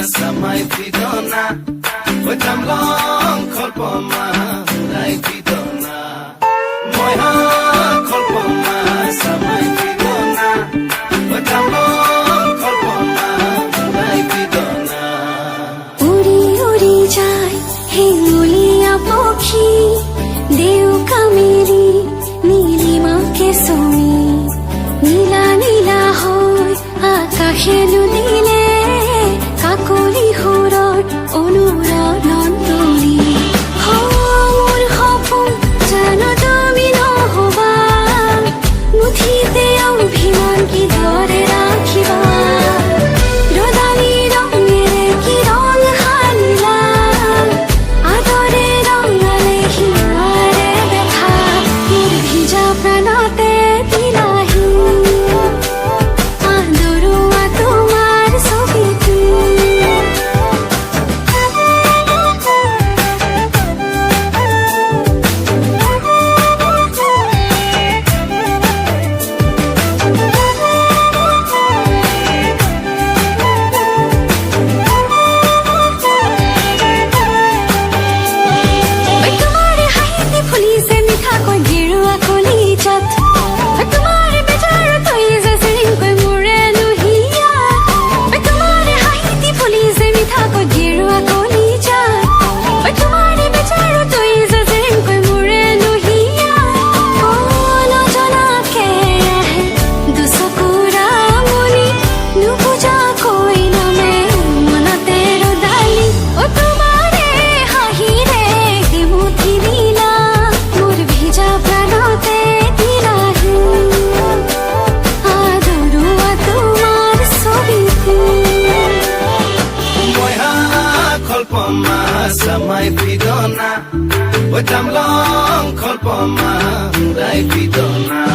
samai pidona oi tamlong kholpoma rai pidona moi ha kholpoma samai pidona oi tamlong kholpoma rai pidona uri uri jai hingulia pokhi deu kameri Nilima কে সুমি নীলা নীলা হয় আকাশে লুলিলে কাকলি সুৰত অনুৰণন তৰি মোৰ সপোন জানো তুমি নহবা মুঠিতে অভিমান কিদৰে ৰাখিবা ৰদালি ৰঙেৰে কি ৰং সানিলা আদৰে ৰঙালে হিয়াৰে দেখা মোৰ ভিজা প্ৰাণতে দিলাহি আদৰুৱা তোমাৰ ছবিটো তোমাৰে হাঁহিতে ফুলিছে মিঠাকৈ গেৰুৱা কলিজাত তোমাৰে বেজাৰত হৈ জেজেৰিংকৈ মোৰে লুহিয়া তোমাৰে হাঁহিতে ফুলিছে মিঠাকৈ গেৰুৱা কলিজাত তোমাৰে বেজাৰত হৈ জেজেৰিংকৈ মোৰে লুহিয়া নজনাকে আহে দুচকুৰা মনি নুবুজাকৈ নামে মনতে ৰদালি তোমাৰে হাঁহিৰে মুঠি দিলা মোৰ ভিজা প্ৰাণতে দিলাহি আদৰুৱা তোমাৰ ছবিটো moi ha kholpoma samai pidona oi tamlong kholpoma rai pidona